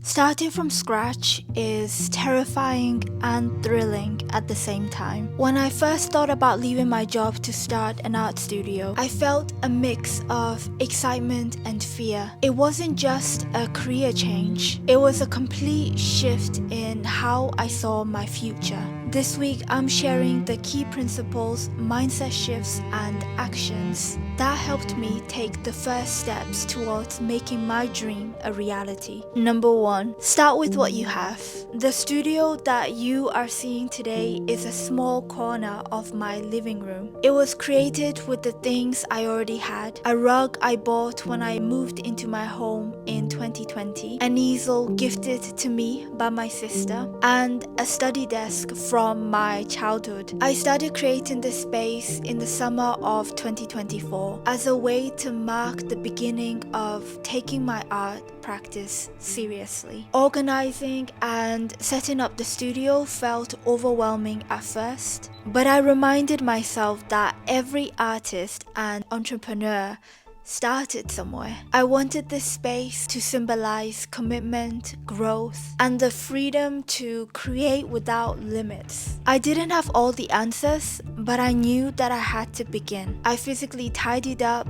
Starting from scratch is terrifying and thrilling at the same time. When I first thought about leaving my job to start an art studio, I felt a mix of excitement and fear. It wasn't just a career change, it was a complete shift in how I saw my future. This week, I'm sharing the key principles, mindset shifts, and actions that helped me take the first steps towards making my dream a reality. Number 1, start with what you have. The studio that you are seeing today is a small corner of my living room. It was created with the things I already had: a rug I bought when I moved into my home in 2020, an easel gifted to me by my sister, and a study desk from my childhood. I started creating this space in the summer of 2024 as a way to mark the beginning of taking my art practice seriously. Organizing and setting up the studio felt overwhelming at first, but I reminded myself that every artist and entrepreneur started somewhere. I wanted this space to symbolize commitment, growth, and the freedom to create without limits. I didn't have all the answers, but I knew that I had to begin. I physically tidied up,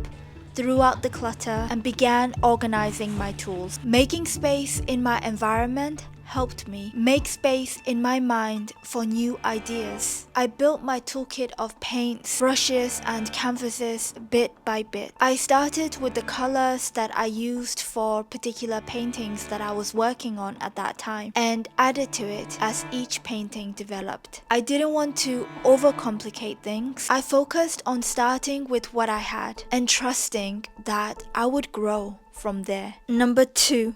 threw out the clutter, and began organizing my tools. Making space in my environment helped me make space in my mind for new ideas. I built my toolkit of paints, brushes, and canvases bit by bit. I started with the colors that I used for particular paintings that I was working on at that time and added to it as each painting developed. I didn't want to overcomplicate things. I focused on starting with what I had and trusting that I would grow from there. Number 2,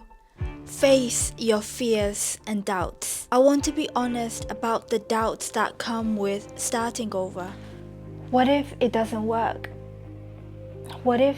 face your fears and doubts. I want to be honest about the doubts that come with starting over. What if it doesn't work? What if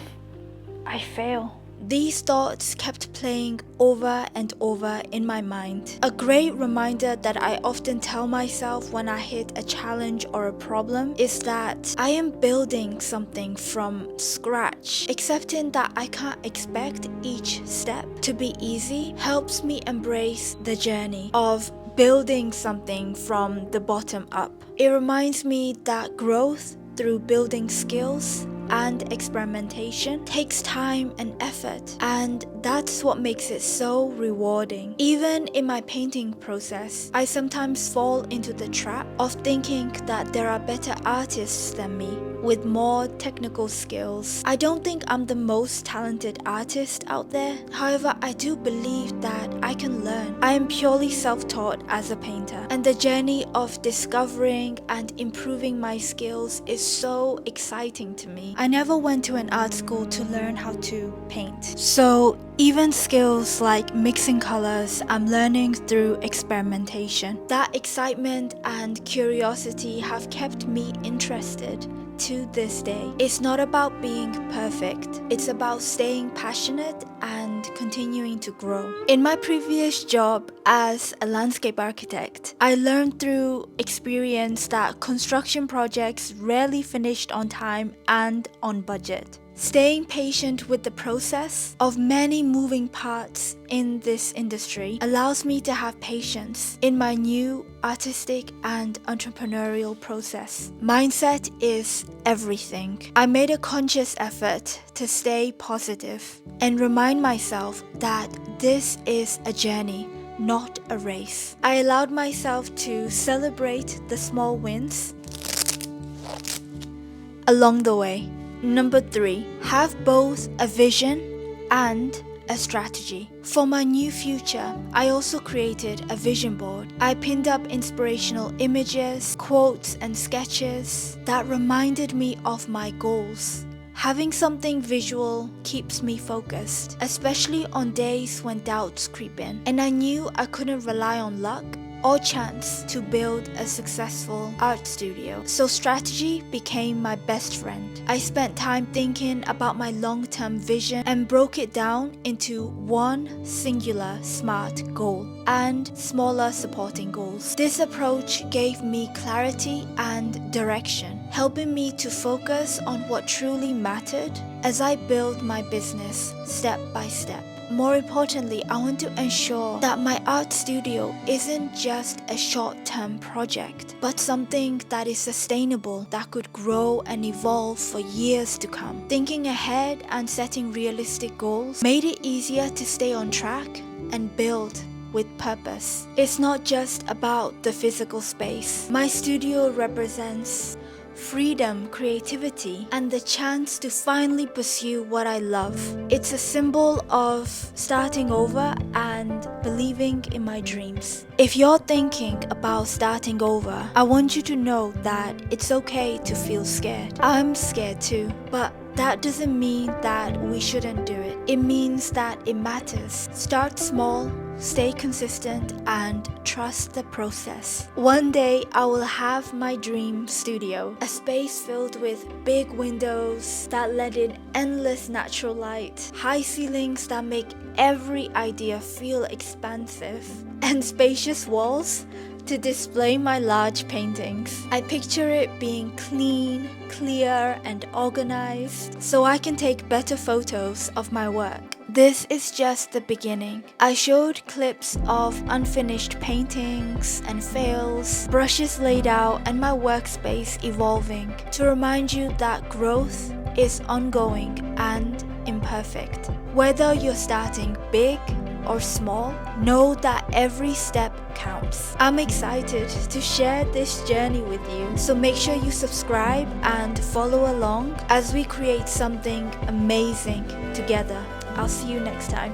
I fail? These thoughts kept playing over and over in my mind. A great reminder that I often tell myself when I hit a challenge or a problem is that I am building something from scratch. Accepting that I can't expect each step to be easy helps me embrace the journey of building something from the bottom up. It reminds me that growth through building skills and experimentation takes time and effort, and that's what makes it so rewarding. Even in my painting process, I sometimes fall into the trap of thinking that there are better artists than me with more technical skills. I don't think I'm the most talented artist out there. However, I do believe that I can learn. I am purely self-taught as a painter, and the journey of discovering and improving my skills is so exciting to me. I never went to an art school to learn how to paint. So even skills like mixing colors, I'm learning through experimentation. That excitement and curiosity have kept me interested to this day. It's not about being perfect, it's about staying passionate and continuing to grow. In my previous job as a landscape architect, I learned through experience that construction projects rarely finished on time and on budget. Staying patient with the process of many moving parts in this industry allows me to have patience in my new artistic and entrepreneurial process. Mindset is everything. I made a conscious effort to stay positive and remind myself that this is a journey, not a race. I allowed myself to celebrate the small wins along the way. Number 3, have both a vision and a strategy. For my new future, I also created a vision board. I pinned up inspirational images, quotes, and sketches that reminded me of my goals. Having something visual keeps me focused, especially on days when doubts creep in, and I knew I couldn't rely on luck or chance to build a successful art studio. So strategy became my best friend. I spent time thinking about my long-term vision and broke it down into one singular SMART goal and smaller supporting goals. This approach gave me clarity and direction, helping me to focus on what truly mattered as I build my business step by step. more importantly, I want to ensure that my art studio isn't just a short-term project, but something that is sustainable, that could grow and evolve for years to come. Thinking ahead and setting realistic goals made it easier to stay on track and build with purpose. It's not just about the physical space. My studio represents freedom, creativity, and the chance to finally pursue what I love. It's a symbol of starting over and believing in my dreams. If you're thinking about starting over, I want you to know that it's okay to feel scared. I'm scared too, but that doesn't mean that we shouldn't do it. It means that it matters. Start small, stay consistent, and trust the process. One day I will have my dream studio, a space filled with big windows that let in endless natural light, high ceilings that make every idea feel expansive, and spacious walls to display my large paintings. I picture it being clean, clear, and organized so I can take better photos of my work. This is just the beginning. I showed clips of unfinished paintings and fails, brushes laid out, and my workspace evolving to remind you that growth is ongoing and imperfect. Whether you're starting big or small, know that every step counts. I'm excited to share this journey with you, so make sure you subscribe and follow along as we create something amazing together. I'll see you next time.